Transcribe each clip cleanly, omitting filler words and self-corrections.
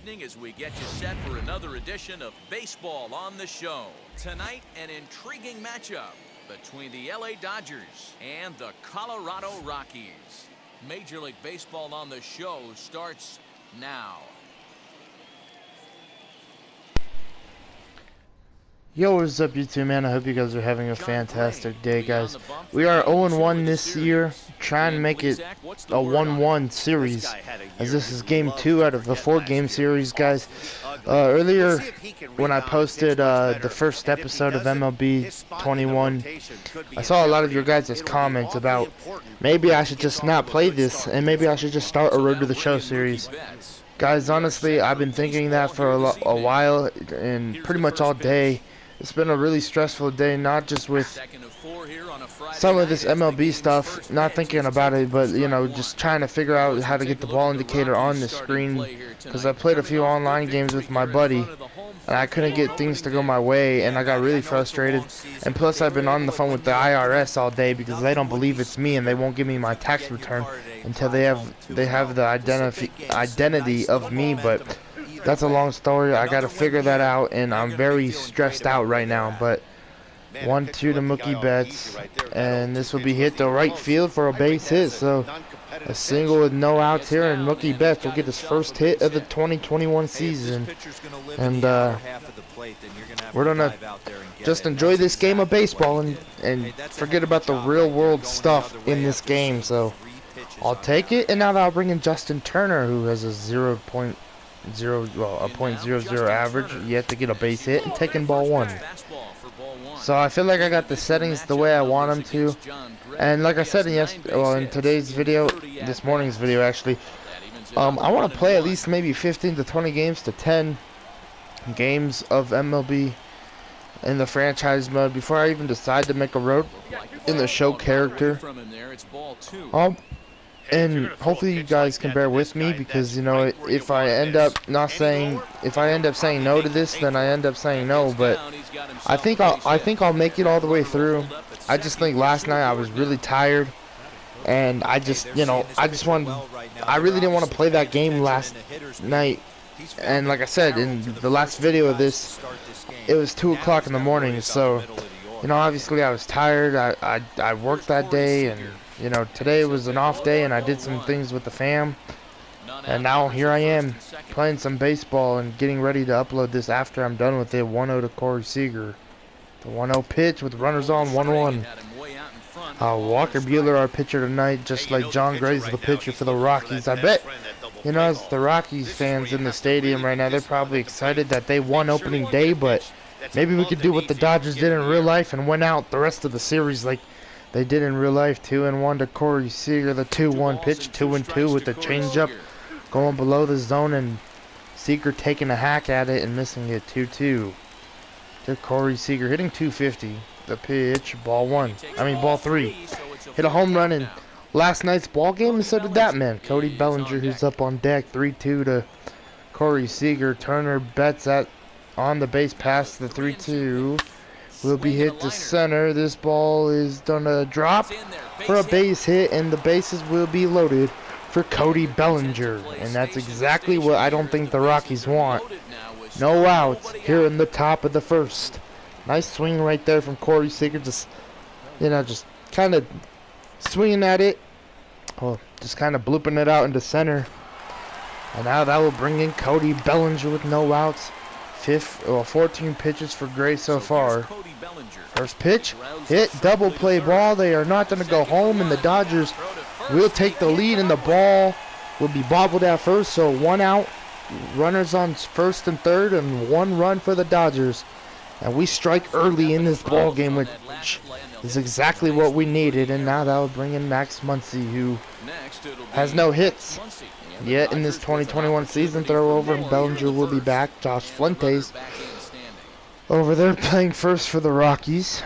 evening as we get you set for another edition of Baseball on the Show. Tonight, an intriguing matchup between the LA Dodgers and the Colorado Rockies. Major League Baseball on the Show starts now. Yo, what's up YouTube, man? I hope you guys are having a fantastic day, guys. We are 0-1 this year, trying to make it a 1-1 series, as this is game 2 out of the 4-game series, guys. Earlier, when I posted the first episode of MLB 21, I saw a lot of your guys' comments about maybe I should just not play this, and maybe I should just start a Road to the Show series. Guys, honestly, I've been thinking that for a while, and pretty much all day. It's been a really stressful day, not just with some of this MLB stuff, not thinking about it, but, you know, just trying to figure out how to get the ball indicator on the screen, because I played a few online games with my buddy, and I couldn't get things to go my way, and I got really frustrated. And plus, I've been on the phone with the IRS all day because they don't believe it's me, and they won't give me my tax return until they have the identity of me. But that's a long story. I gotta figure that out, and I'm very stressed out right now. But 1-2 to Mookie Betts, and this will be hit to right field for a base hit. So a single with no outs here, and Mookie Betts will get his first hit of the 2021 season. And we're gonna just enjoy this game of baseball and forget about the real world stuff in this game. So I'll take it, and now I'll bring in Justin Turner, who has a .00 average, yet to get a base hit and taking ball 1. So I feel like I got the settings the way I want them to. And like I said in today's video, this morning's video actually, I want to play at least maybe 15 to 20 games to 10 games of MLB in the franchise mode before I even decide to make a road in the show character. And hopefully you guys can bear with me, because, you know, if I end up saying no to this, then I end up saying no. But I think I'll make it all the way through. I just think last night I was really tired, and I really didn't want to play that game last night. And like I said in the last video of this, it was 2 o'clock in the morning. So, you know, obviously I was tired. I worked that day, and you know, today was an off day, and I did some things with the fam. And now here I am, playing some baseball and getting ready to upload this after I'm done with it. 1-0 to Corey Seager. The 1-0 pitch with runners on, 1-1. Walker Buehler, our pitcher tonight, just like John Gray's the pitcher for the Rockies. I bet, you know, as the Rockies fans in the stadium right now, they're probably excited that they won opening day, but maybe we could do what the Dodgers did in real life and win out the rest of the series like they did in real life. 2-1 to Corey Seager, the 2-1 pitch, 2-2 with the changeup going below the zone, and Seager taking a hack at it and missing it. 2-2 to Corey Seager, hitting .250. The pitch, ball 3. Hit a home run in last night's ball game, and so did that man, Cody Bellinger, who's up on deck. 3-2 to Corey Seager. Turner bets on the base pass to the 3-2. Will be hit to center. This ball is gonna drop for a base hit, and the bases will be loaded for Cody Bellinger. And that's exactly what I don't think the Rockies want. No outs here in the top of the first. Nice swing right there from Corey Seager. Just kind of swinging at it. Oh, just kind of blooping it out into center. And now that will bring in Cody Bellinger with no outs. 14 pitches for Gray so far. First pitch, hit, double play ball. They are not going to go home, and the Dodgers will take the lead, and the ball will be bobbled at first. So 1 out, runners on first and third, and 1 run for the Dodgers. And we strike early in this ball game, which is exactly what we needed. And now that will bring in Max Muncy, who has no hits yet in this 2021 season. Throw over, and Bellinger will be back. Josh Fuentes over there playing first for the Rockies.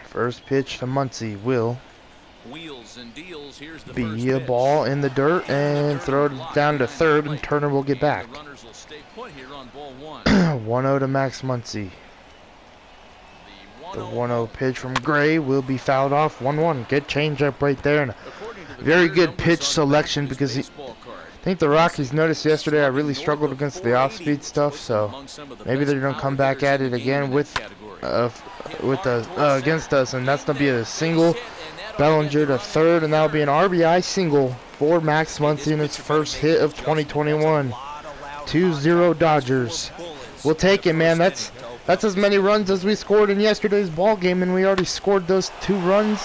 First pitch to Muncy will be a ball in the dirt, and throw it down to third, and Turner will get back. 1-0 to Max Muncy. The 1-0 pitch from Gray will be fouled off. 1-1. Good changeup right there, and a very good pitch selection, because think the Rockies noticed yesterday I really struggled against the off-speed stuff, so maybe they're gonna come back at it again against us, and that's gonna be a single. Bellinger to third, and that'll be an RBI single for Max Muncy in his first hit of 2021. 2-0 Dodgers. We'll take it, man. That's as many runs as we scored in yesterday's ball game, and we already scored those 2 runs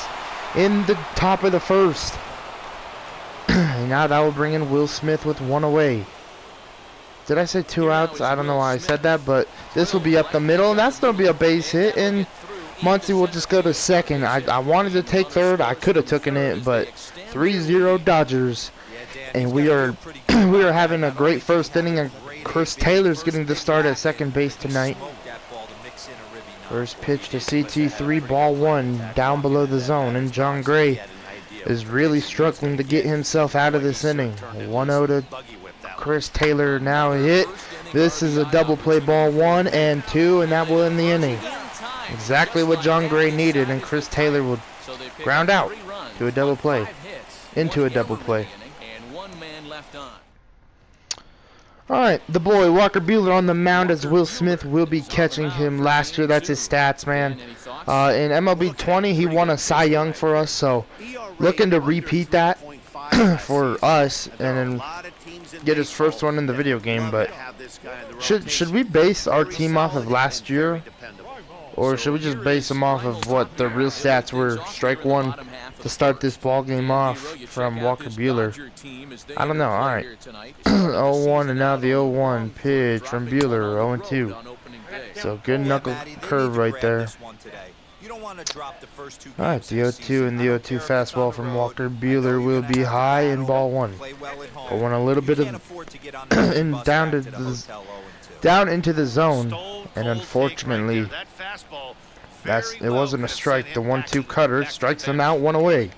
in the top of the first. And now that will bring in Will Smith with 1 away. Did I say 2 outs? I don't know why I said that, but this will be up the middle, and that's going to be a base hit, and Muncy will just go to second. I wanted to take third. I could have taken it, but 3-0 Dodgers. And we are having a great first inning, and Chris Taylor's getting the start at second base tonight. First pitch to CT3, ball 1, down below the zone, and John Gray is really struggling to get himself out of this inning. 1-0 to Chris Taylor now hit. This is a double play, ball 1 and 2, and that will end the inning. Exactly what John Gray needed, and Chris Taylor will ground out to a double play, into a double play. Alright, the boy Walker Buehler on the mound, as Will Smith will be catching him last year. That's his stats, man. In MLB 20, he won a Cy Young for us, so looking to repeat that for us and then get his first one in the video game. But should we base our team off of last year, or should we just base them off of what the real stats were? Strike 1 to start this ball game off from Walker Buehler. I don't know. All right. 0-1, and now the 0-1 pitch from Buehler. 0-2. So good knuckle curve right there. All right, the 0-2 and the 0-2 fastball from Walker Buehler will be high in ball 1. Going a little bit of down into the zone, and unfortunately, it wasn't a strike. The 1-2 cutter strikes him out, 1 away.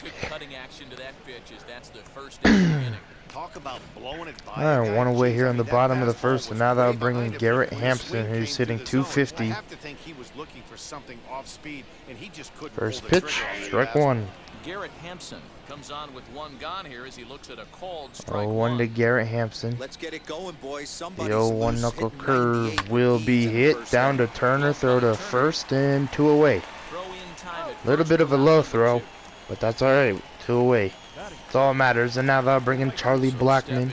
Alright, 1 away here on the bottom of the first, and now that'll bring in Garrett Hampson, who's hitting 250. First pitch, strike 1. Garrett Hampson comes on with 1 gone here as he looks at a called strike 0-1 to Garrett Hampson. Let's get it going, boys. The 0-1 knuckle curve will be hit down to Turner, throw to first, and 2 away. Little bit of a low throw, but that's alright. 2 away. That's all that matters. And now they'll bring in Charlie Blackmon,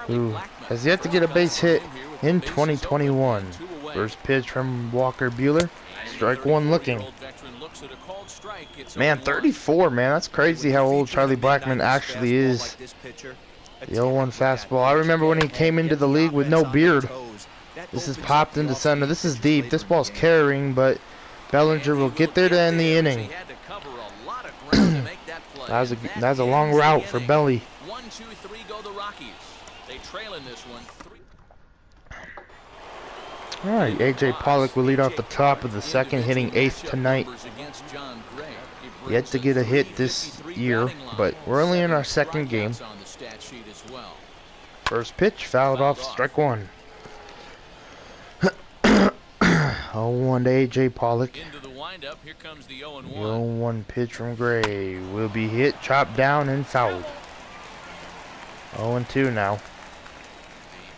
who has yet to get a base hit in 2021. First pitch from Walker Buehler. Strike 1 looking. Man, 34, man. That's crazy how old Charlie Blackmon actually is. The 0-1 fastball. I remember when he came into the league with no beard. This is popped into center. This is deep. This ball's carrying, but Bellinger will get there to end the inning. That was a long route for Belly. 1-2-3 go the Rockies. They trail in this one. Alright, AJ Pollock will lead off the top of the second, hitting 8th tonight. Yet to get a hit this year, but we're only in our second game. First pitch, fouled off, strike 1. 0-1 to AJ Pollock. The 0-1 pitch from Gray will be hit, chopped down, and fouled. 0-2 now.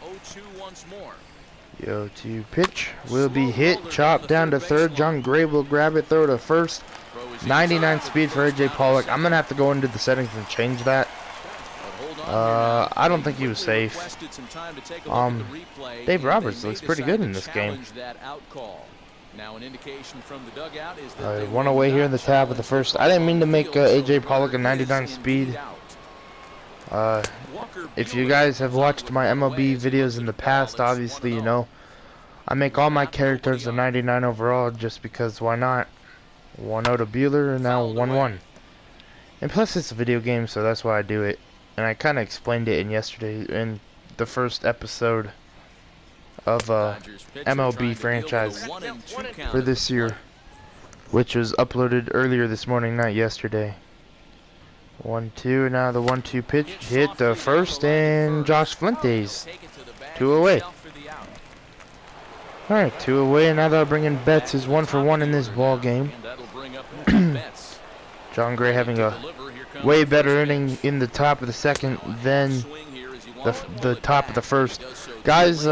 The 0-2 once more. The 0-2 pitch will be hit, chopped down to third. John Gray will grab it, throw to first. 99 speed for AJ Pollock. I'm going to have to go into the settings and change that. I don't think he was safe. Dave Roberts looks pretty good in this game. One away here in the top of the first. I didn't mean to make AJ Pollock a 99 speed. If you guys have watched my MLB videos in the past, obviously you know I make all my characters a 99 overall just because why not? 1-0 to Buehler, and now 1-1. And plus it's a video game, so that's why I do it. And I kind of explained it in the first episode of MLB franchise for this year, which was uploaded earlier this morning, not yesterday. 1-2, now the 1-2 pitch hit the first, and Josh Fuentes 2 away. Alright, 2 away, and now they'll bring in Betts, who's 1 for 1 in this ball game. John Gray having a way better inning in the top of the second than the top of the first. Guys,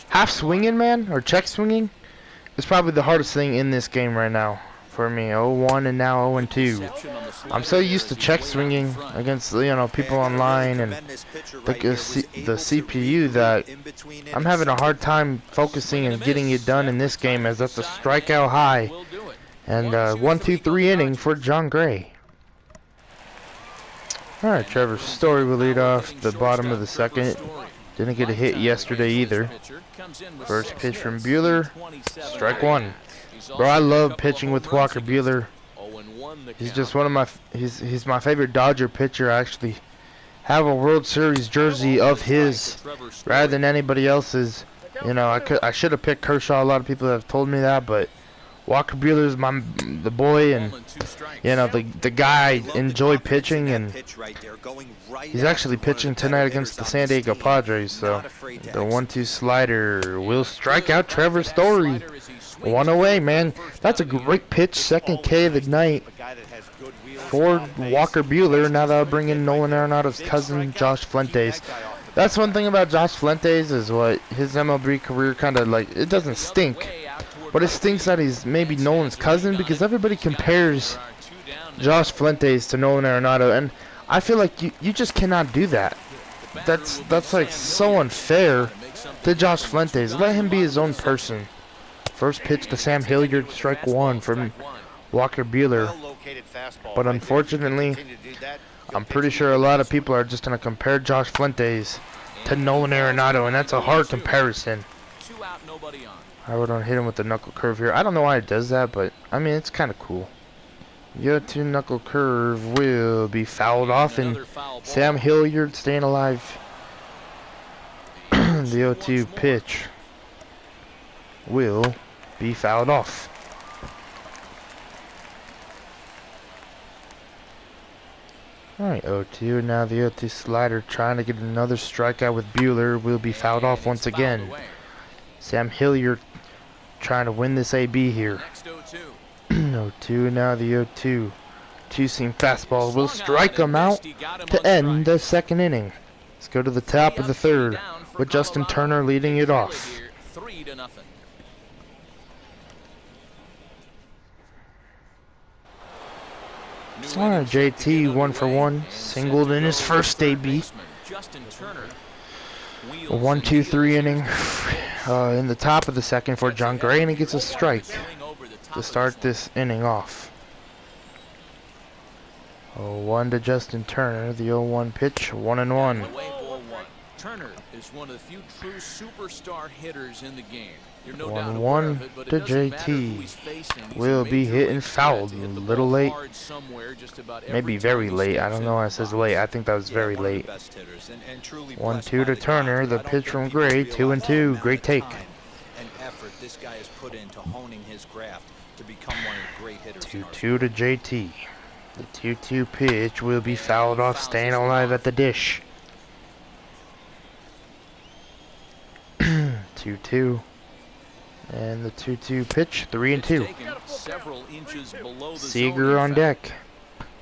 half swinging, man, or check swinging, is probably the hardest thing in this game right now for me. 0-1 and now 0-2. I'm so used to check swinging against, you know, people online and the CPU that I'm having a hard time focusing and getting it done in this game, as that's a strikeout high. And 1-2-3 inning for John Gray. Alright, Trevor Story will lead off the bottom of the second. Didn't get a hit yesterday either. First pitch from Buehler, strike one. Bro, I love pitching with Walker Buehler. He's just one of my, he's my favorite Dodger pitcher. I actually have a World Series jersey of his rather than anybody else's. You know, I should have picked Kershaw. A lot of people have told me that, but Walker Buehler's the boy, and you know, the guy I enjoy pitching, and he's actually pitching tonight against the San Diego Padres. So the 1-2 slider will strike out Trevor Story. One away, man. That's a great pitch. Second K of the night for Walker Buehler. Now that'll bring in Nolan Arenado's cousin, Josh Fuentes. That's one thing about Josh Fuentes, is what his MLB career kind of like, it doesn't stink. But it stinks that he's maybe Nolan's cousin, because everybody compares Josh Fuentes to Nolan Arenado, and I feel like you just cannot do that. That's like so unfair to Josh Fuentes. Let him be his own person. First pitch to Sam Hilliard, strike one from Walker Buehler. But unfortunately, I'm pretty sure a lot of people are just going to compare Josh Fuentes to Nolan Arenado, and that's a hard comparison. I would hit him with the knuckle curve here. I don't know why it does that, but I mean, it's kind of cool. The 0-2 knuckle curve will be fouled off, and Sam Hilliard staying alive. The 0-2 pitch will be fouled off. Alright, 0-2. Now the 0-2 slider trying to get another strikeout with Buehler will be fouled off once again. Sam Hilliard trying to win this AB here. 0-2. Now the 0-2 two-seam fastball will strike him out to end the second inning. Let's go to the top of the third with Justin Turner leading it off. Alright, JT 1 for 1, singled in his first AB. A 1-2-3 inning in the top of the second for John Gray, and he gets a strike to start this inning off. 0-1 to Justin Turner. The 0-1 pitch, 1-1. Turner is one of the few true superstar hitters in the game. 1-1 to JT. Will be hit and fouled. A little late. Maybe very late. I don't know why it says late. I think that was very late. 1-2 to Turner. The pitch from Gray. 2-2. Great take. 2-2 to JT. The 2-2 pitch will be fouled off, staying alive at the dish. 2-2. And the 2-2 pitch, 3-2. Seager on deck.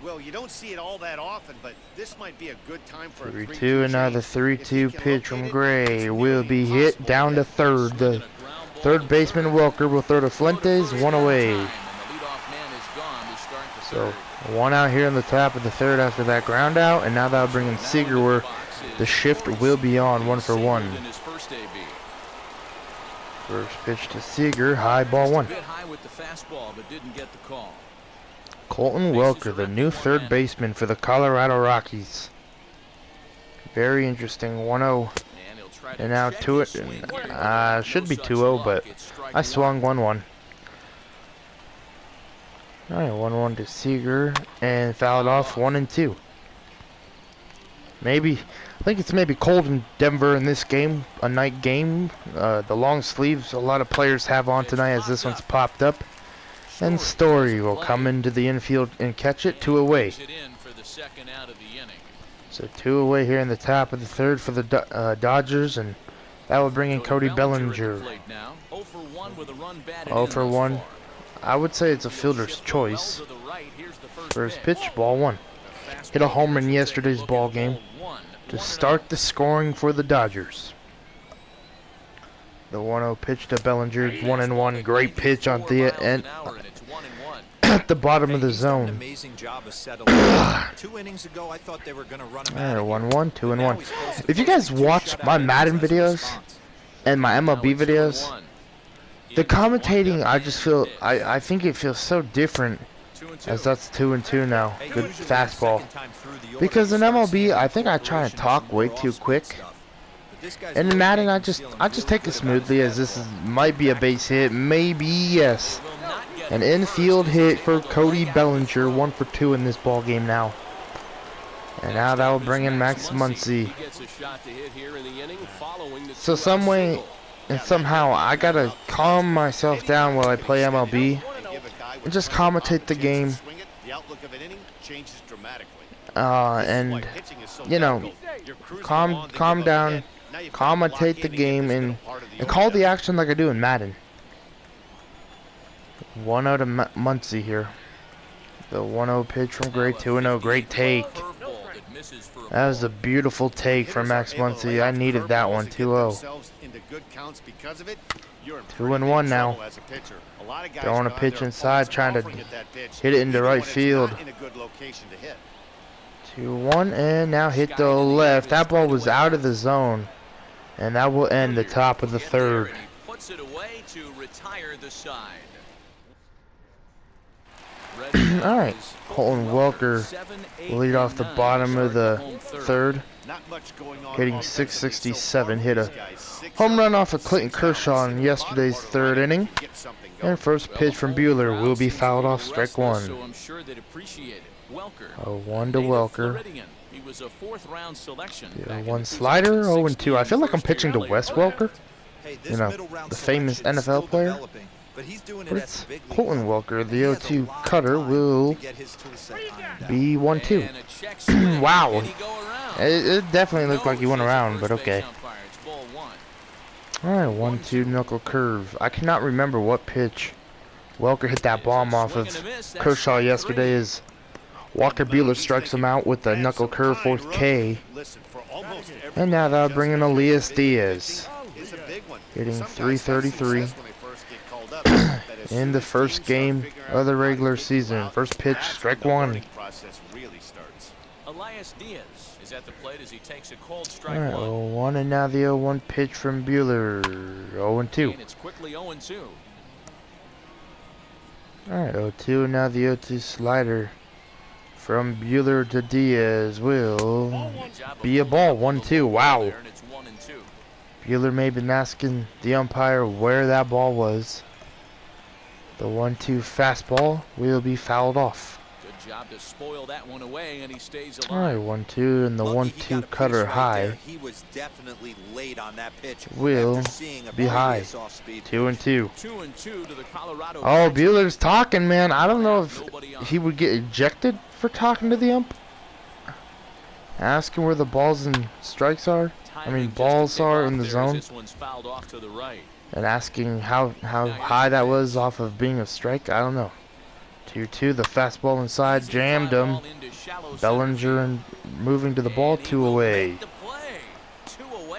Well, you don't see it all that often, but this might be a good time for 3-2, and now the 3-2 pitch from Gray will be hit down to third. The third baseman Welker will throw to Fuentes, one away. So one out here in the top of the third after that ground out, and now that'll bring in Seager, where the shift will be on, 1 for 1. First pitch to Seager, high, ball one. Colton Welker, the new third baseman for the Colorado Rockies. Very interesting, 1-0. And now should be 2-0, but I swung 1-1. Alright, 1-1 to Seager, and fouled off, 1-2. I think it's maybe cold in Denver in this game, a night game. The long sleeves a lot of players have on tonight, as this one's popped up. And Story will come into the infield and catch it, 2 away. So 2 away here in the top of the third for the Dodgers, and that will bring in Cody Bellinger. 0 for 1. I would say it's a fielder's choice. First pitch, ball one. Hit a home in yesterday's ball game. to start the scoring for the Dodgers. The 1-0 pitch to Bellinger, 1-1. Great pitch on the end at the bottom of the zone. Amazing job of settling. 2 innings ago, I thought they were going to run him out. 1-1, 2-1. If you guys watch my Madden videos and my MLB videos, the commentating, I just feel, I think it feels so different, as that's 2-2 now. Good fastball. Because in MLB, I think I try and talk way too quick. And in Madden, I just take it smoothly, as this might be a base hit, maybe, yes. An infield hit for Cody Bellinger, 1 for 2 in this ball game now. And now that will bring in Max Muncy. So some way and somehow I gotta calm myself down while I play MLB and just commentate the game. And you know, calm down, commentate the game, and call the action like I do in Madden. 1-0 to Muncy here. The 1-0 pitch from Gray, 2-0, great take. That was a beautiful take from Max Muncy. I needed that one, 2-0. 2-1 now. Throwing a pitch inside, trying to hit it into right field. 2-1, and now hit the left. That ball was out of the zone. And that will end the top of the third. Alright, Colton Welker will lead off the bottom of the third, hitting 667, hit a home run off of Clayton Kershaw in yesterday's third inning, and first pitch from Buehler will be fouled off, strike one. 0-1 to Welker. 0-1 slider, 0-2. I feel like I'm pitching to Wes Welker, you know, the famous NFL player. But it's Colton Welker. The 0-2 cutter will be 1-2. Wow. It definitely looked like he went around, but okay. Alright, 1-2 knuckle curve. I cannot remember what pitch Welker hit that bomb off of Kershaw yesterday, as Walker Buehler strikes him out with the knuckle curve, fourth K. And now that'll bring in Elias Diaz, hitting 333. In the first game of the regular season. First pitch, strike one. Elias Diaz is at the plate as he takes a cold strike. Alright, 0-1, and now the 0-1 pitch from Buehler. 0-2. And it's quickly 0-2. Alright, 0-2, and now the 0-2 slider from Buehler to Diaz will be a ball. 1-2. Wow. Buehler may have been asking the umpire where that ball was. The 1-2 fastball will be fouled off. Good job to spoil that one away, and he stays alive. All right, 1-2, and the 1-2 cutter high He was definitely late on that pitch will be high. 2-2. 2-2 to the Colorado. Oh, Buehler's talking, man. I don't know if he would get ejected for talking to the ump. Asking where the balls and strikes are. I mean, balls are in the zone. And asking how high that was off of being a strike. I don't know. 2-2, the fastball inside, jammed him. Bellinger and moving to the ball, 2 away.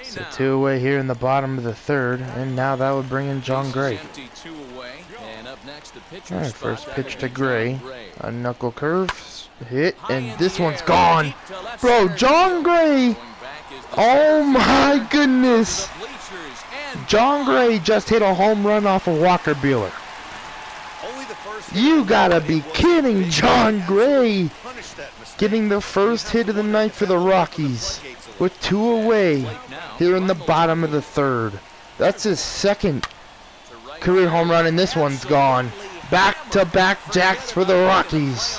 So 2 away here in the bottom of the third, and now that would bring in John Gray. Alright, first pitch to Gray. A knuckle curve, hit, and this one's gone. Bro, John Gray! Oh my goodness! John Gray just hit a home run off of Walker Buehler. You gotta be kidding, John Gray! Getting the first hit of the night for the Rockies with 2 away here in the bottom of the third. That's his second career home run, and this one's gone. Back-to-back jacks for the Rockies.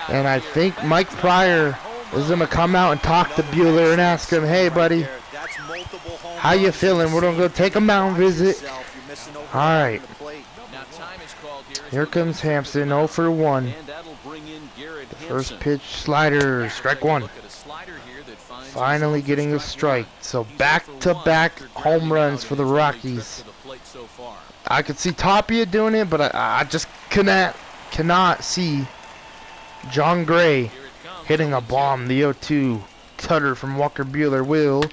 And I think Mike Pryor is gonna come out and talk to Buehler and ask him, hey buddy, how you feeling? We're gonna go take a mound visit. Alright. Here comes Hampson, 0 for 1. The first pitch, slider, strike one. Finally getting a strike. So back-to-back home runs for the Rockies. I could see Tapia doing it, but I just cannot see John Gray hitting a bomb. The 0-2 cutter from Walker Buehler will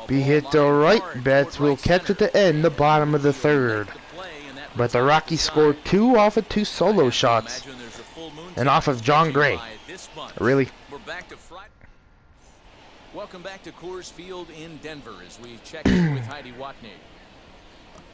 be hit to right. Betts will catch at the end, the bottom of the third. But the Rockies scored 2 off of 2 solo shots. And off of John Gray. Really? Welcome back to Coors Field in Denver as we check in with Heidi Watney.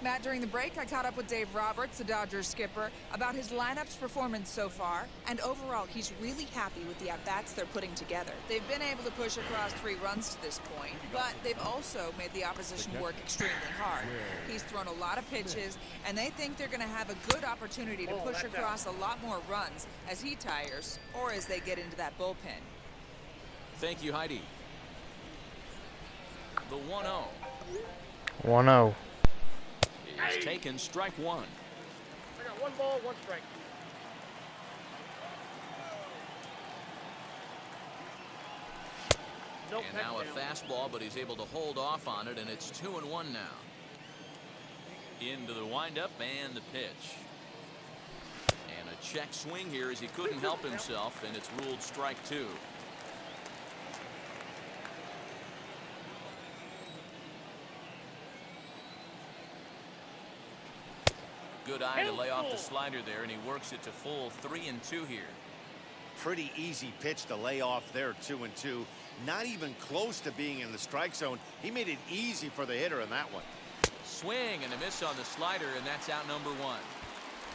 Matt, during the break, I caught up with Dave Roberts, the Dodgers skipper, about his lineup's performance so far. And overall, he's really happy with the at-bats they're putting together. They've been able to push across 3 runs to this point, but they've also made the opposition work extremely hard. He's thrown a lot of pitches, and they think they're going to have a good opportunity to push across a lot more runs as he tires or as they get into that bullpen. Thank you, Heidi. The 1-0. 1-0. Is taken, strike 1. I got 1 ball, 1 strike. Nope, and now a fastball, but he's able to hold off on it, and it's 2-1 now. Into the windup and the pitch. And a check swing here as he couldn't help himself, and it's ruled strike 2. Good eye to lay off the slider there, and he works it to full 3-2 here. Pretty easy pitch to lay off there, 2-2. Not even close to being in the strike zone. He made it easy for the hitter in that one. Swing and a miss on the slider, and that's out number 1.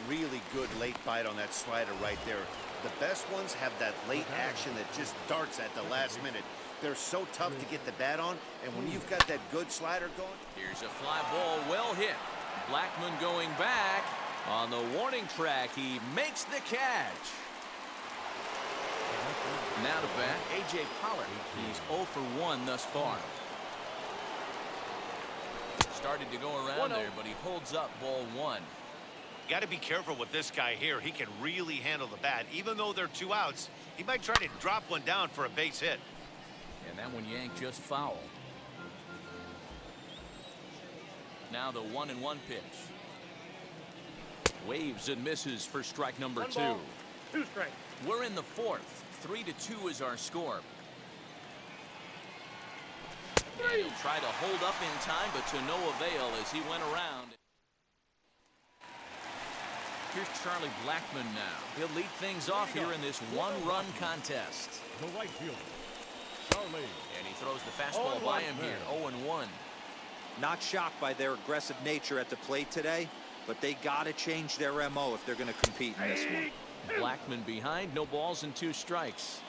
Really good late bite on that slider right there. The best ones have that late action that just darts at the last minute. They're so tough to get the bat on, and when you've got that good slider going. Here's a fly ball, well hit. Blackmon going back on the warning track. He makes the catch. Now to bat, A.J. Pollock. He's 0 for 1 thus far. Started to go around there, but he holds up ball 1. Got to be careful with this guy here. He can really handle the bat. Even though they're 2 outs, he might try to drop one down for a base hit. And that one yanked just foul. Now the 1-1 pitch. Waves and misses for strike number 2. 2 strikes. We're in the 4th. 3-2 is our score. And he'll try to hold up in time, but to no avail as he went around. Here's Charlie Blackmon now. He'll lead things off here in this 1-run contest. The right fielder, Charlie. And he throws the fastball by him here. 0-1. Not shocked by their aggressive nature at the plate today, but they got to change their MO if they're going to compete in this one. Blackmon behind, no balls and 2 strikes.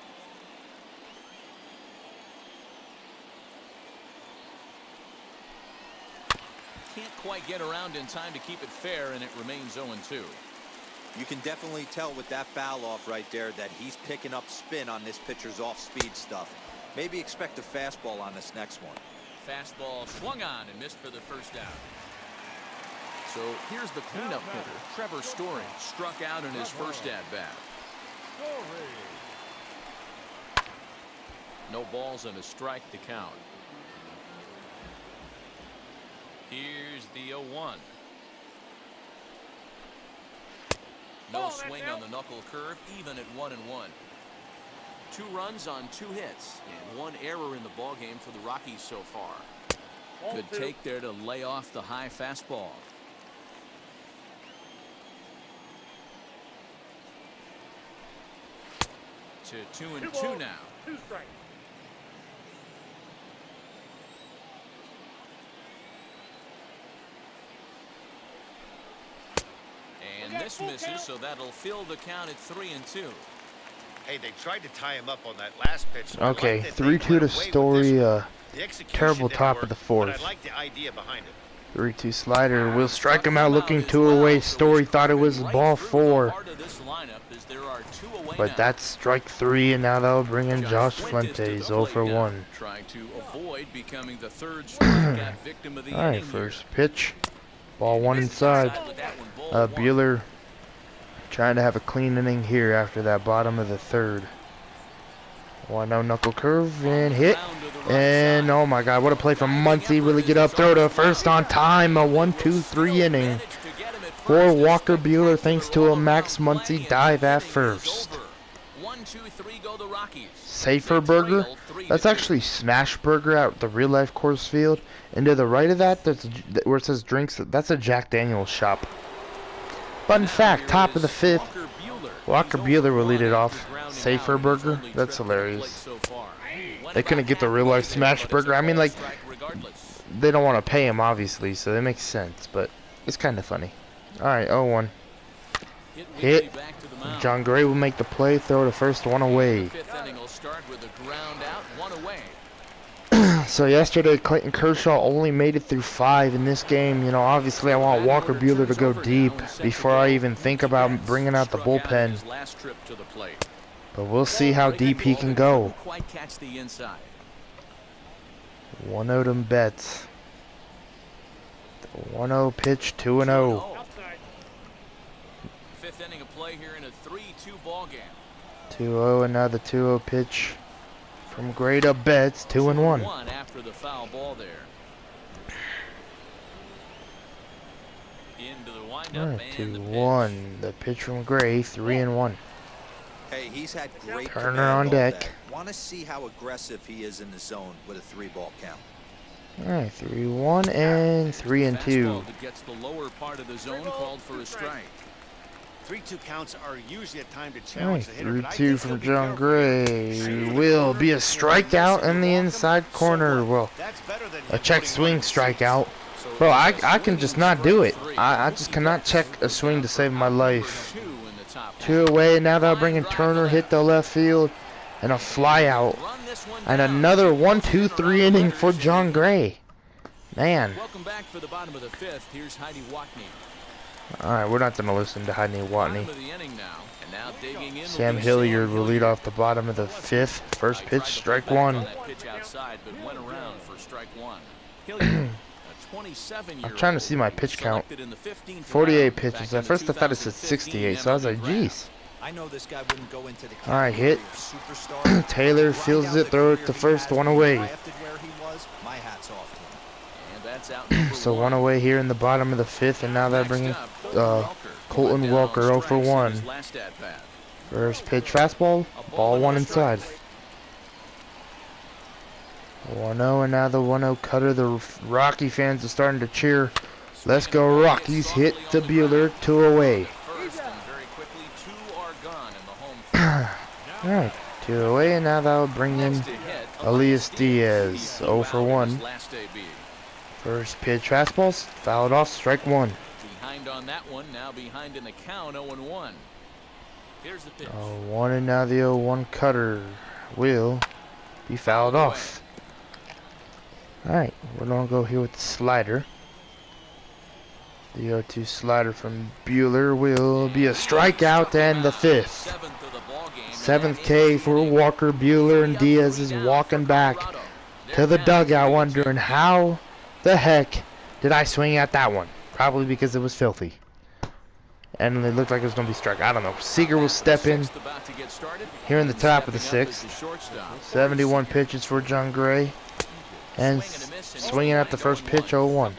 Can't quite get around in time to keep it fair, and it remains 0-2. You can definitely tell with that foul off right there that he's picking up spin on this pitcher's off-speed stuff. Maybe expect a fastball on this next one. Fastball swung on and missed for the first out. So here's the cleanup hitter, Trevor Story, struck out in his first at-bat. No balls and a strike to count. Here's the 0-1. No swing on the knuckle curve, even at 1-1. 2 runs on 2 hits and 1 error in the ballgame for the Rockies so far. Good take there to lay off the high fastball. To 2-2 now. 2 strikes. And this misses, so that'll fill the count at 3-2. Hey, they tried to tie him up on that last pitch. Okay, 3-2 to Story. Terrible top of the 4th. I like the idea behind it. 3-2 slider will strike him out, looking 2 away. Story thought it was ball 4, but that's strike 3, and now that'll bring in Josh Fuentes, 0 for 1. Trying to avoid becoming the 3rd strikeout victim of the All right, first pitch, ball 1 inside. Buehler trying to have a clean inning here after that bottom of the 3rd. 1-0 knuckle curve and hit. And oh my God, what a play from Muncy. Really get up, throw to first on time. A 1-2-3 inning for Walker Buehler thanks to a Max Muncy dive at first. Safer burger, That's actually Smash Burger at the real life course field. And to the right of that, that's where it says drinks. That's a Jack Daniel's shop. Fun fact: top of the 5th, Walker Buehler will lead it off. Safer Burger. That's hilarious. They couldn't get the real life Smash Burger. I mean, like, they don't want to pay him, obviously, so that makes sense. But it's kind of funny. All right, 0-1. Hit. John Gray will make the play. Throw the first one away. So yesterday, Clayton Kershaw only made it through 5 in this game. You know, obviously I want Walker Buehler to go deep before I even think about bringing out the bullpen. But we'll see how deep he can go. 1-0 them bets. The 1-0 pitch, 2-0. Fifth inning of play here in a 3-2 ball game. 2-0, another 2-0 pitch from Gray to Betts, 2-1. After the foul ball there. Into the windup and 2-1. The pitch from Gray, 3-1. Hey, he's had great Turner on deck. Want to see how aggressive he is in the zone with a 3-ball count. All right, 3-1 and 3-2. Fastball that gets the lower part of the zone called for a strike. 3-2 counts are usually a time to All challenge right, the hitter. 3-2 from John Gray. Will be a strikeout in the inside corner. Well, a check swing strikeout. Bro, I can just not do it. I just cannot check a swing to save my life. 2 away. Now they'll bring in Turner, hit the left field, and a fly out. And another 1-2-3 inning for John Gray. Man. Welcome back for the bottom of the 5th. Here's Heidi Watney. Alright, we're not going to listen to Heidi Watney. Sam Hilliard will lead off the bottom of the 5th. First pitch, strike 1. I'm trying to see my pitch count. 48 pitches. At first I thought it said 68, so I was like, jeez. Alright, hit. Taylor fields it, throw it to first, 1 away. So 1 away here in the bottom of the 5th, and now they're bringing Colton Welker 0 for 1. First pitch fastball, ball 1 inside. 1-0, and now the 1-0 cutter. The Rocky fans are starting to cheer. Let's go Rockies, hit to Buehler, 2 away. Alright, 2 away, and now that'll bring in Elias Diaz, 0 for 1. First pitch fastballs, fouled off, strike 1. Behind on that one, now behind in the count, 0-1. Here's the pitch. 0-1, and now the 0-1 cutter will be fouled off. Alright, we're gonna go here with the slider. The 0-2 slider from Buehler will be a strikeout, and the 5th. 7th K for Walker Buehler, and Diaz is walking back to the dugout wondering how the heck did I swing at that one? Probably because it was filthy. And it looked like it was going to be struck. I don't know. Seager will step in here in the top of the 6th. 71 pitches for John Gray. And swinging at the first pitch, 0-1.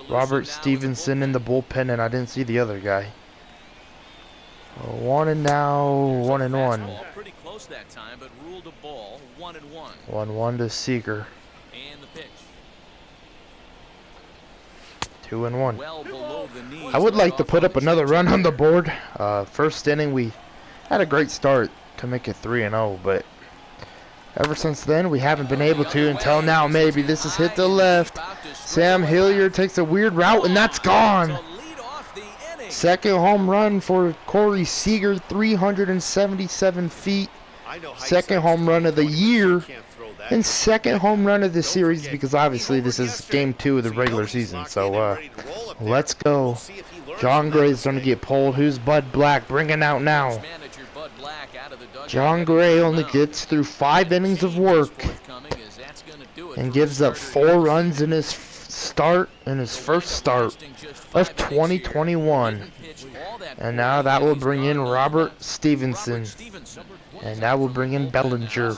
Robert Stevenson in the bullpen, and I didn't see the other guy. 1 and now 1-1. 1-1 to Seager. 2-1. I would like to put up another run on the board. First inning we had a great start to make it 3-0, but ever since then we haven't been able to until now. Maybe this is hit to left. Sam Hilliard takes a weird route, and that's gone. Second home run for Corey Seager, 377 feet. Second home run of the year. And second home run of the series, because obviously this is game 2 of the regular season. So let's go. John Gray's going to get pulled. Who's Bud Black bringing out now? John Gray only gets through 5 innings of work and gives up 4 runs in his first start of 2021. And now that will bring in Robert Stevenson. And that will bring in Bellinger.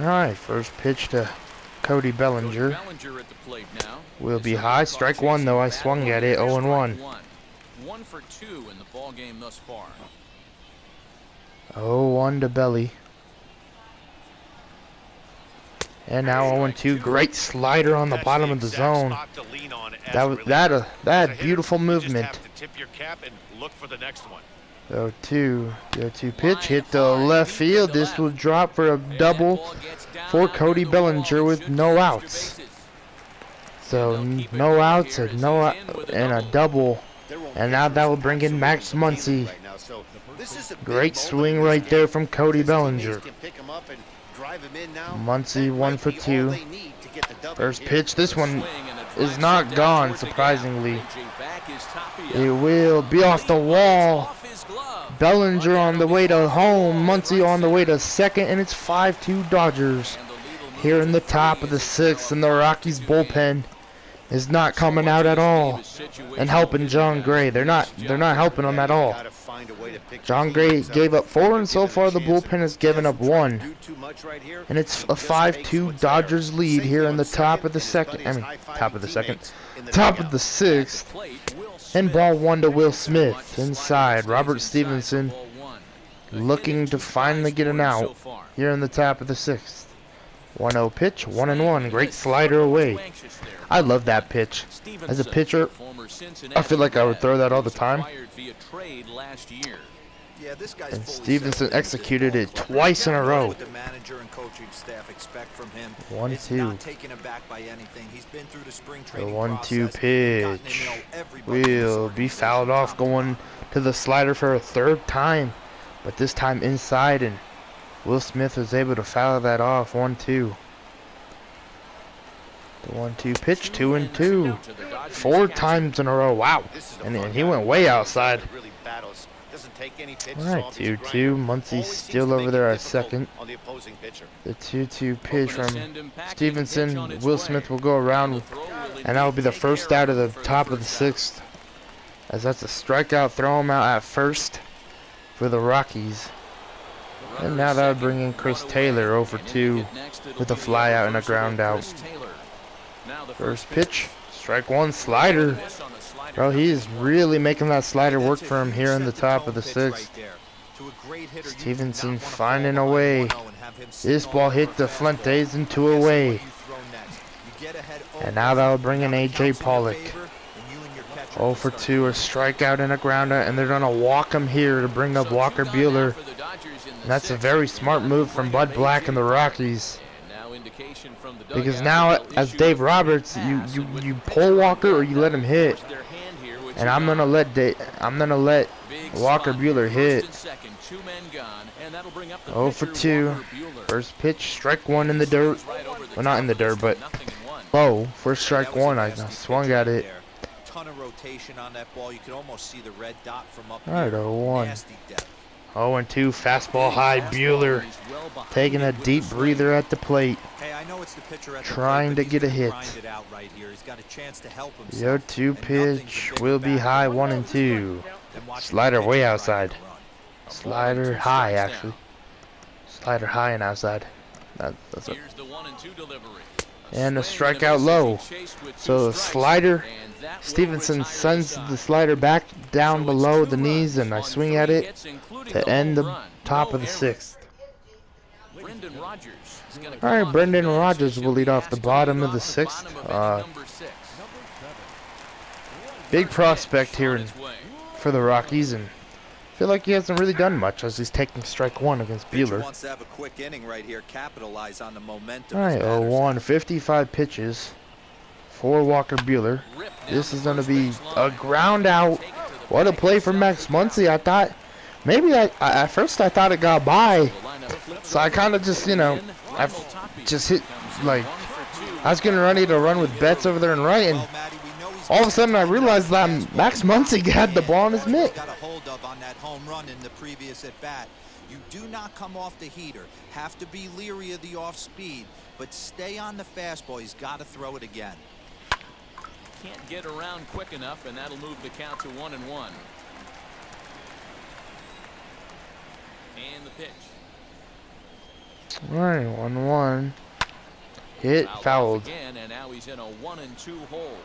Alright, first pitch to Cody Bellinger. Will be high. Strike 1 though. I swung at it. 0-1. 1 for 2 in the ball game thus far. 0-1 to Belly. And now 0-2. Great slider on the bottom of the zone. That beautiful movement. 0-2. The 0-2 pitch hit the left field. This will drop for a double for Cody Bellinger with no outs. So no outs and a double. And now that will bring in Max Muncy. Great swing right there from Cody Bellinger. Muncy 1 for 2. First pitch. This one is not gone, surprisingly. It will be off the wall. Bellinger on the way to home. Muncy on the way to second, and it's 5-2 Dodgers. Here in the top of the 6th, and the Rockies bullpen is not coming out at all and helping John Gray. They're not helping him at all. John Gray gave up 4, and so far the bullpen has given up 1. And it's a 5-2 Dodgers lead here in the top of the 6th. And ball 1 to Will Smith inside. Robert Stevenson looking to finally get an out here in the top of the 6th. 1-0 pitch, 1-1. Great slider away. I love that pitch. As a pitcher, I feel like I would throw that all the time. And Stevenson executed it twice in a row. 1-2. The 1-2 pitch will be fouled off, going to the slider for a 3rd time, but this time inside, and Will Smith was able to foul that off. 1-2. The 1-2 pitch, 2-2. 4 times in a row. Wow. And he went way outside. Alright, 2-2. Muncy's still over there at second. The 2-2 pitch from Stevenson. Will Smith will go around, and that will be the first out of the top of the 6th. As that's a strikeout, throw him out at first for the Rockies. And now that would bring in Chris Taylor, 0 for 2 with a fly out and a ground out. First pitch, strike 1, slider. Bro, he is really making that slider work for him here in the top of the 6th. Stevenson finding a way. This ball hit the Fuentes into a way. And now that will bring in A.J. Pollock. 0 for 2, a strikeout and a ground out, and they're going to walk him here to bring up Walker Buehler. And that's a very smart move from Bud Black and the Rockies. Because now, as Dave Roberts, you pull Walker or you let him hit. And I'm gonna let Walker Buehler hit. 0 for 2. First pitch, strike 1 in the dirt. Well, not in the dirt, but low. First strike 1. I swung at it. Alright, 0-1. 0-2, fastball high. Buehler taking a deep breather at the plate, trying to get a hit. The 0-2 pitch will be high, 1-2. Slider way outside. Slider high, actually. Slider high and outside. That's it. And a strikeout low. So the slider, Stevenson sends the slider back down below the knees, and I swing at it to end the top of the 6th. Alright, Brendan Rodgers will lead off the bottom of the 6th. Big prospect here for the Rockies, and I feel like he hasn't really done much as he's taking strike 1 against Buehler. Alright, 0-1, 55 pitches for Walker Buehler. This is going to be a ground out. What a play from Max Muncy. I thought maybe at first I thought it got by. So I kind of just, I just hit, like, I was getting ready to run with Betts over there and right, and all of a sudden I realized that Max Muncy had the ball in his mitt. You do not come off the heater. Have to be leery of the off speed, but stay on the fastball. He's got to throw it again. Can't get around quick enough, and that'll move the count to 1-1. And the pitch. All right, 1-1. Hit, fouled. Again, and now he's in a 1-2 hole.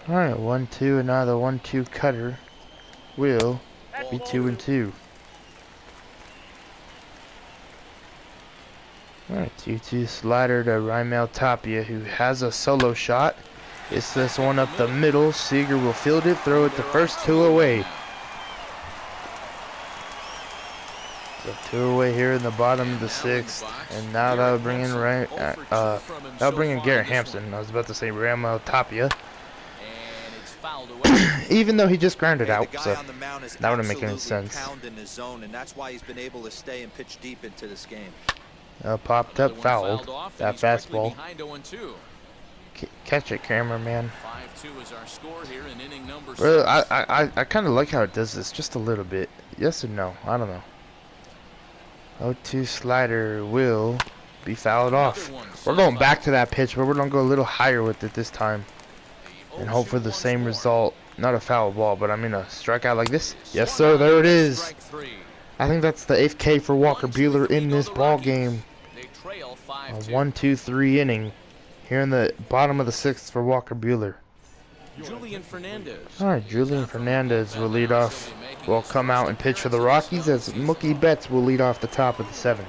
Alright, 1-2, and now the 1-2 cutter will be 2-2. Alright, 2-2 slider to Raimel Tapia, who has a solo shot. It's this one up the middle. Seager will field it, throw it the first 2 away. So 2 away here in the bottom of the 6th, and now that'll bring in Garrett Hampson. I was about to say Raimel Tapia. Even though he just grounded out, so that wouldn't make any sense. And that's why he's been able to stay and pitch deep into this game. Popped up, fouled. That fastball. Catch it, cameraman. Well, I kind of like how it does this just a little bit. Yes or no? I don't know. 0-2 slider will be fouled off. We're going back to that pitch, but we're going to go a little higher with it this time and hope for the same result. Not a foul ball, but I mean a strikeout like this. Yes, sir. There it is. I think that's the 8th K for Walker Buehler in this ball game. A 1-2-3 inning here in the bottom of the 6th for Walker Buehler. Alright, Julian Fernandez will lead off. Will come out and pitch for the Rockies as Mookie Betts will lead off the top of the 7th.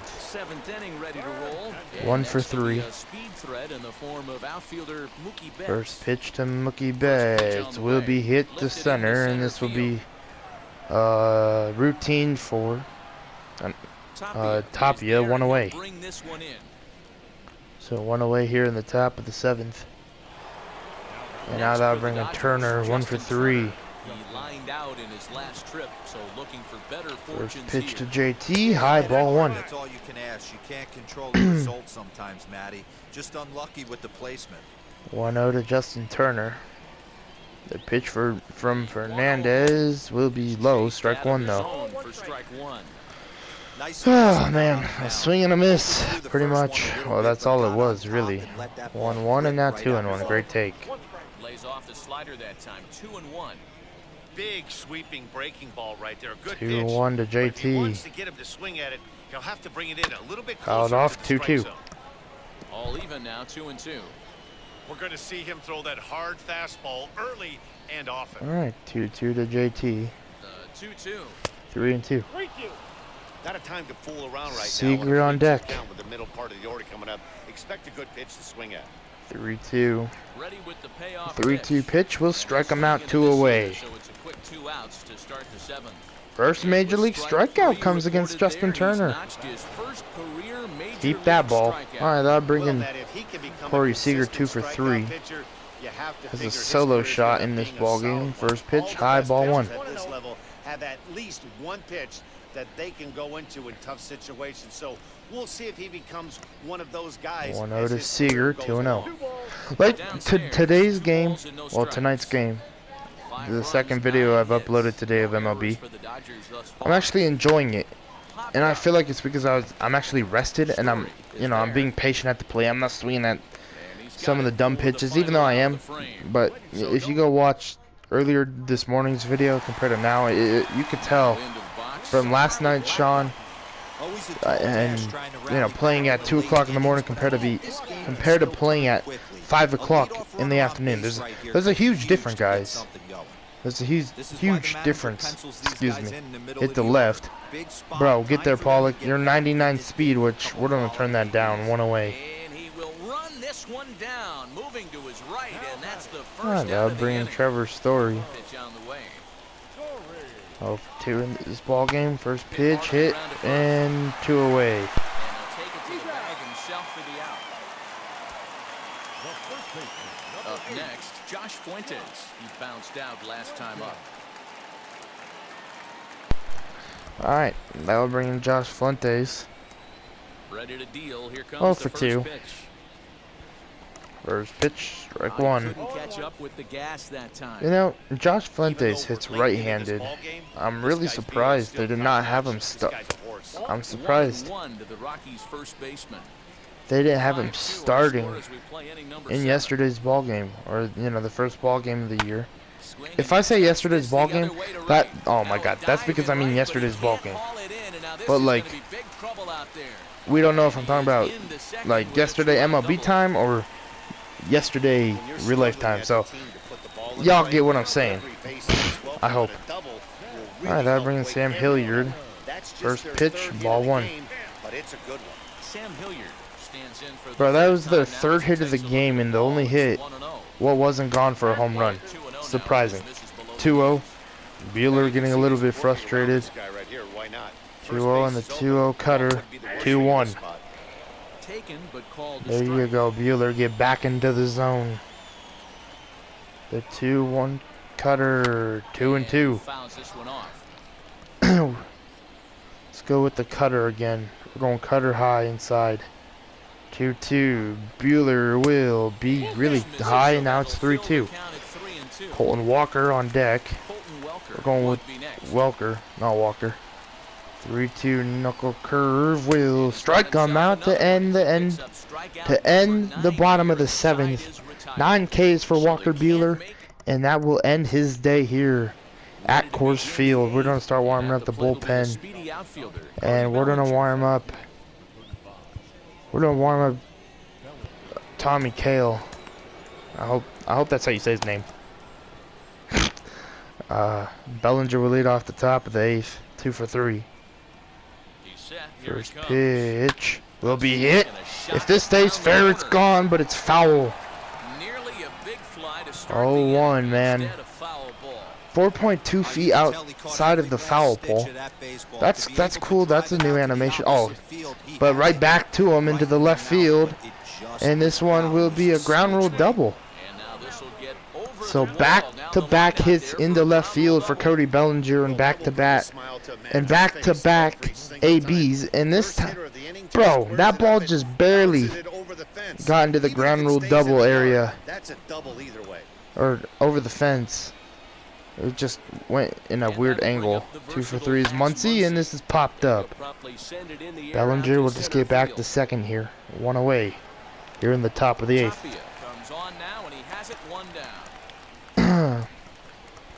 1 for 3. First pitch to Mookie Betts will be hit to center, and this will be routine for Tapia, 1 away. So 1 away here in the top of the 7th. And now that'll bring in Turner, 1 for 3. First pitch to JT, high ball 1. That's all you can ask. You can't control the result sometimes, Matty. Just unlucky with the placement. 1-0 to Justin Turner. The pitch from Fernandez will be low. Strike 1 though. Oh man, a swing and a miss, pretty much. Well, that's all it was, really. 1-1 and now 2-1. Great take. Lays off the slider that time. 2-1. Big sweeping breaking ball right there. Good 2-1 to JT. If he wants to get him to swing at it, he'll have to bring it in a little bit closer. Fouled off 2-2. All even now, 2-2. We're going to see him throw that hard fastball early and often. All right, 2-2 to JT. 2-2. 3-2. Not a time to fool around right Seager now. on deck. With the middle part of the order coming up, expect a good pitch to swing at. 3-2. Ready with the payoff 3-2 pitch will strike him out 2 away. So it's a quick 2 outs to start the 7th. First major league strikeout comes against Justin Turner. Keep that ball. Alright, that'll bring in Corey Seager 2 for 3. Has a solo shot in this ball game. First pitch, high ball 1. At this level, have at least one pitch that they can go into in tough situations. So we'll see if he becomes one of those guys. 1-0 to Seager, 2-0. Like today's game, well, tonight's game, the second video I've uploaded today of MLB, I'm actually enjoying it, and I feel like it's because I'm actually rested, and I'm being patient at the plate. I'm not swinging at some of the dumb pitches, even though I am. But if you go watch earlier this morning's video compared to now, you could tell from last night, Sean, and playing at 2 o'clock in the morning compared to playing at 5 o'clock in the afternoon. There's a huge difference, guys. There's a huge difference. Excuse me. Hit the left, bro. Get there, Pollock. You're 99 speed, which we're gonna turn that down. 1 away. And he will run this one down, moving to his right, and that's the first. That'll bring in Trevor Story. Pitch on the way. 0-2 in this ball game. First pitch hit and 2 away. And he'll take it to the bag himself for the out. Up next, Josh Fuentes. He bounced out last time up. All right, that'll bring in Josh Fuentes. Ready to deal. Here comes 0 the for first 2. pitch. First pitch, strike 1. Couldn't catch up with the gas that time. You know, Josh Fuentes hits right-handed. I'm really surprised they did not have him I'm surprised they didn't have him starting in yesterday's ball game, or the first ball game of the year. If I say yesterday's ball game, oh my God, that's because I mean yesterday's ball game. But like, we don't know if I'm talking about like yesterday MLB time or yesterday real life time. So y'all get what I'm saying. I hope. Alright, that brings Sam Hilliard. First pitch, ball 1. But it's a good one. Sam Hilliard stands in for Bro, that was their third hit of the game, and the only hit what wasn't gone for a home run. Surprising. 2-0. Buehler getting a little bit frustrated. 2-0 on the 2-0 cutter. 2-1. There you go, Buehler. Get back into the zone. The 2-1 cutter. 2-2. Let's go with the cutter again. We're going cutter high inside. 2-2. Buehler will be really high, and now it's 3-2. Colton Walker on deck. We're going with Welker, not Walker. 3-2 knuckle curve will strike him out to end the bottom of the 7th. 9 Ks for Walker Buehler, and that will end his day here at Coors Field. We're gonna start warming up the bullpen, and we're gonna warm up Tommy Cale. I hope that's how you say his name. Bellinger will lead off the top of the 8th. 2 for 3. First pitch will be hit. If this stays fair, it's gone, but it's foul. 0-1, man. 4.2 feet outside of the foul pole. That's cool. That's a new animation. Oh, but right back to him into the left field, and this one will be a ground rule double. So back-to-back hits into left field for Cody Bellinger, and back-to-back ABs. And this time, bro, that ball just barely got into the ground rule double area, or over the fence. It just went in a weird angle. 2 for 3 is Muncy, and this is popped up. Bellinger will just get back to second here. 1 away. Here in the top of the 8th.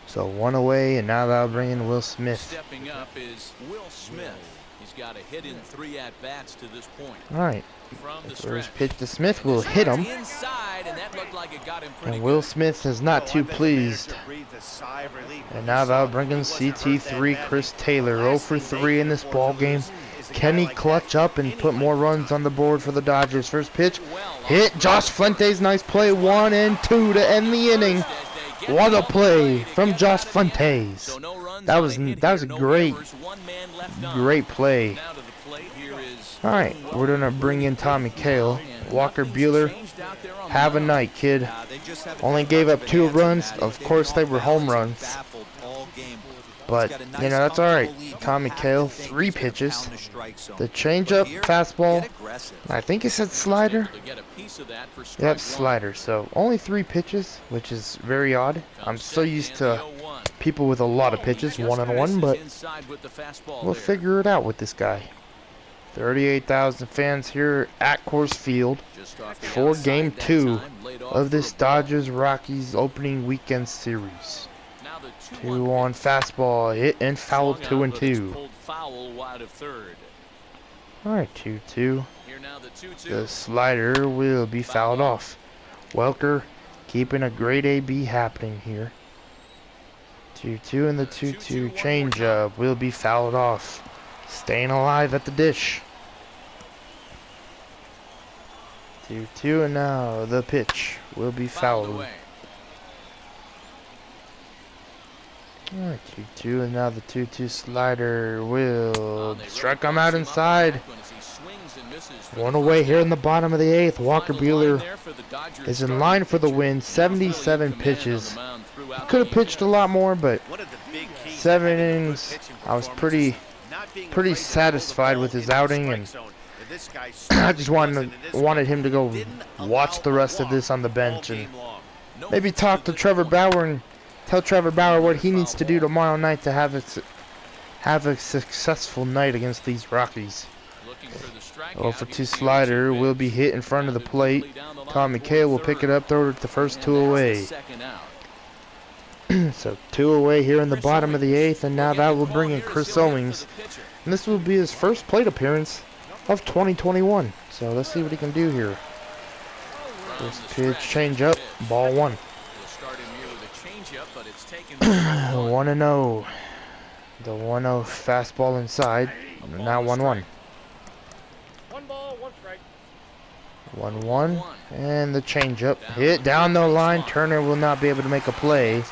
So 1 away, and now that'll bring in Will Smith. Stepping up is Will Smith. He's got a hit in 3 at-bats to this point. All right. First pitch to Smith will hit him. And Will Smith is not too pleased. And now that'll bring in CT3 Chris Taylor. 0 for 3 in this ball game. Can he clutch up and put more runs on the board for the Dodgers? First pitch hit. Josh Fuentes, nice play. 1 and 2 to end the inning. What a play from Josh Fuentes. That was a great play. All right, we're gonna bring in Tommy Cale. Walker Buehler, have a night, kid. Only gave up 2 runs. Of course, they were home runs, but you know that's all right. Tommy Cale, 3 pitches. The changeup, fastball. I think it said slider. Yep, slider. So only 3 pitches, which is very odd. I'm so used to people with a lot of pitches, 1-on-1, but we'll figure it out with this guy. 38,000 fans here at Coors Field for Game 2 of this Dodgers-Rockies opening weekend series. 2-1 fastball, hit and foul, 2-2. Alright, 2-2. The slider will be fouled off. Welker keeping a great AB happening here. 2-2, and the 2-2 changeup will be fouled off. Staying alive at the dish. 2-2, and now the pitch will be fouled. Alright, 2-2, and now the 2-2 slider will strike him out inside. 1 away here in the bottom of the 8th. Walker Buehler is in line for the win. 77 pitches. Could have pitched a lot more, but 7 innings. I was pretty satisfied with his outing, and I just wanted him to go watch the rest of this on the bench and maybe talk to Trevor Bauer and tell Trevor Bauer what he needs to do tomorrow night to have a successful night against these Rockies. 0 for 2 slider will be hit in front of the plate. Tommy Cale will pick it up, throw it the first 2 away. So 2 away here in the bottom of the 8th, and now that will bring in Chris Owings. And this will be his first plate appearance of 2021. So let's see what he can do here. First pitch, change up, ball 1. changeup, but it's taken 1-0. The 1-0 fastball inside. Now 1-1. 1 ball, 1 strike. 1-1. And the changeup hit down the line. Turner will not be able to make a play.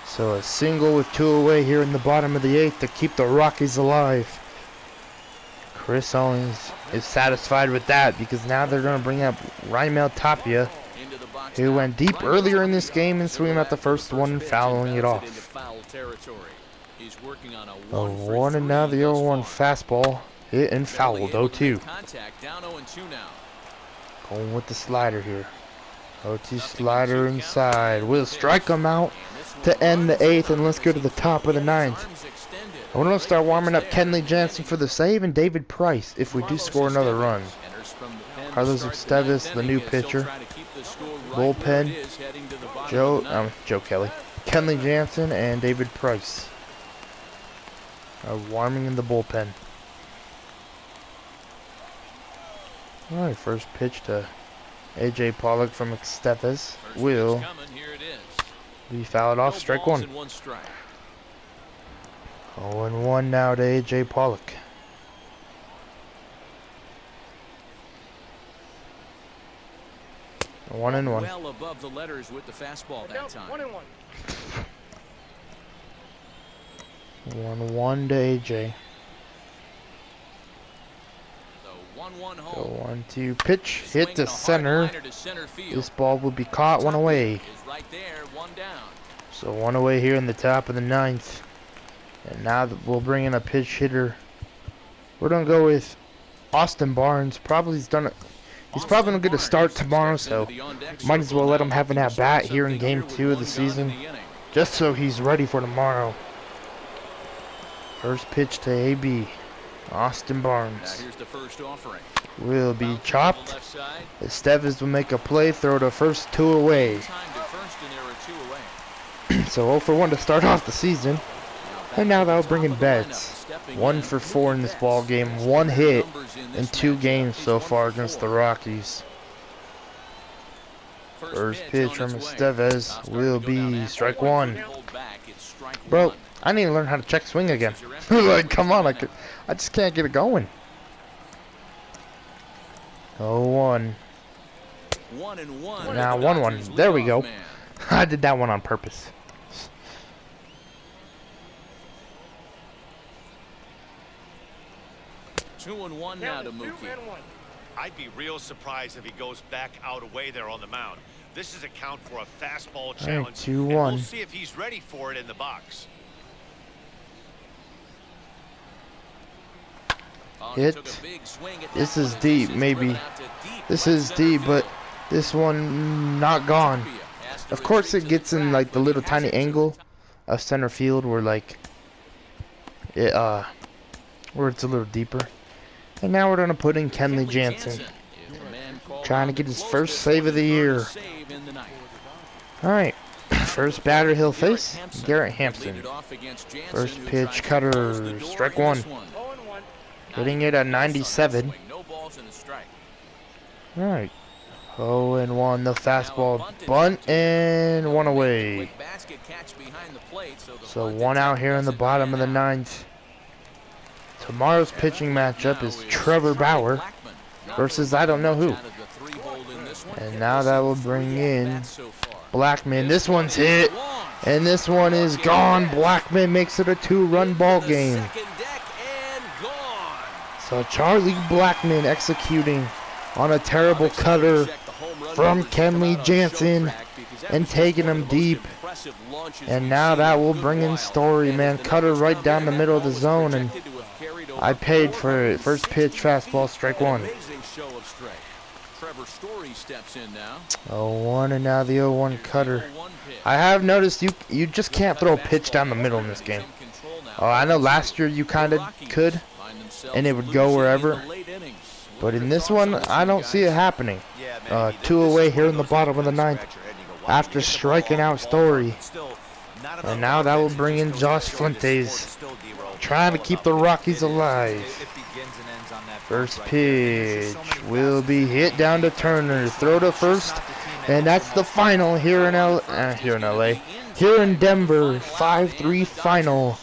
So a single with 2 away here in the bottom of the 8th to keep the Rockies alive. Chris Owens is satisfied with that because now they're going to bring up Raimel Tapia, who went deep earlier in this game and swinging at the first one, fouling it off. A 1 and now the 0-1 fastball hit and fouled. 0-2. Going with the slider here. 0-2 slider inside. We'll strike him out to end the 8th, and let's go to the top of the 9th. I want to start warming up Kenley Jansen for the save and David Price if we do score another run. Carlos Estevez, the new pitcher. Bullpen, Joe Kelly. Kenley Jansen and David Price are warming in the bullpen. Alright, first pitch to A.J. Pollock from Estevez will be fouled off. Strike 1. 0-1 now to A.J. Pollock. One and one. Well above the letters with the fastball that time. 1 and 1. 1-1 to AJ. The 1-1 The home. 1-2 pitch hit to center. This ball will be caught. 1 away. Right there, 1 down. So 1 away here in the top of the 9th. And now we'll bring in a pitch hitter. We're gonna go with Austin Barnes. He's probably gonna get a start tomorrow, so might as well let him have an at bat here in game 2 of the season, just so he's ready for tomorrow. First pitch to AB. Austin Barnes will be chopped. Estevez will make a play, throw to first, 2 away. So 0 for 1 to start off the season. And now that'll bring in Betts. 1 for 4 in this ball game. 1 hit in 2 games so far against the Rockies. First pitch from Estevez will be strike 1. Bro, I need to learn how to check swing again. Like, come on, I just can't get it going. 0-1. Now 1-1. There we go. I did that one on purpose. 2-1 now to Mookie. I'd be real surprised if he goes back out away there on the mound. This is a count for a fastball challenge. 2-1. And we'll see if he's ready for it in the box. Hit. This is deep, maybe. This is deep, but this one not gone. Of course it gets in like the little tiny angle of center field where like it where it's a little deeper. And now we're gonna put in Kenley Jansen, trying to get his first save of the year. Alright, first batter he'll face, Garrett Hampson. First pitch cutter, strike 1. Hitting it at 97. Alright, 0-1, the fastball, bunt, and 1 away. So 1 out here in the bottom of the 9th. Tomorrow's pitching matchup is Trevor Bauer versus I don't know who. And now that will bring in Blackmon. This one's hit, and this one is gone. Blackmon makes it a 2-run ball game. So Charlie Blackmon executing on a terrible cutter from Kenley Jansen and taking him deep. And now that will bring in Story, man. Cutter right down the middle of the zone, and I paid for it. First pitch, fastball, strike 1. 0-1, and now the 0-1 cutter. I have noticed you just can't throw a pitch down the middle in this game. Oh, I know last year you kind of could, and it would go wherever. But in this one, I don't see it happening. 2 away here in the bottom of the 9th after striking out Story. And now that will bring in Josh Fuentes, trying to keep the Rockies alive. First pitch will be hit down to Turner. Throw to first And that's the final here in LA. Here in Denver, 5-3 final.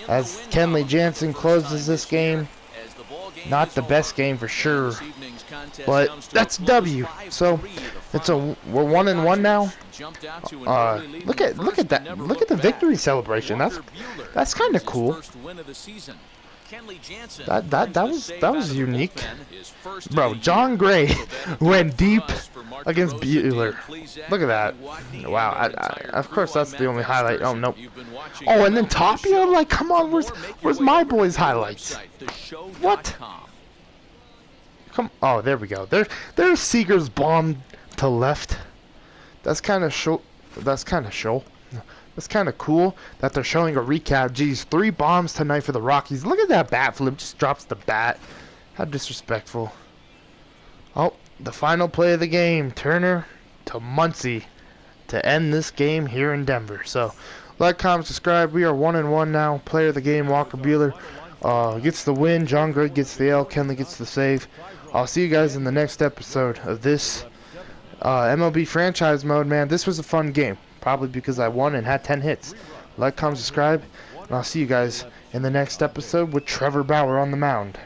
As Kenley Jansen closes this game. Not the best game for sure, but that's W. So we're 1-1 now. Look at that! Look at the victory celebration. That's kind of cool. That was unique, bro. John Gray went deep against Bueller. Look at that! Wow. Of course, that's the only highlight. Oh nope. Oh, and then Tapia. Like, come on, where's my boy's highlights? What? Come. Oh, there we go. There's Seager's bomb to left. That's kind of show. That's kind of cool that they're showing a recap. Geez, 3 bombs tonight for the Rockies. Look at that bat flip. Just drops the bat. How disrespectful. Oh, the final play of the game. Turner to Muncy to end this game here in Denver. So, like, comment, subscribe. We are 1-1 now. Player of the game, Walker Buehler gets the win. John Gray gets the L. Kenley gets the save. I'll see you guys in the next episode of this MLB franchise mode, man. This was a fun game. Probably because I won and had 10 hits. Like, comment, subscribe. And I'll see you guys in the next episode with Trevor Bauer on the mound.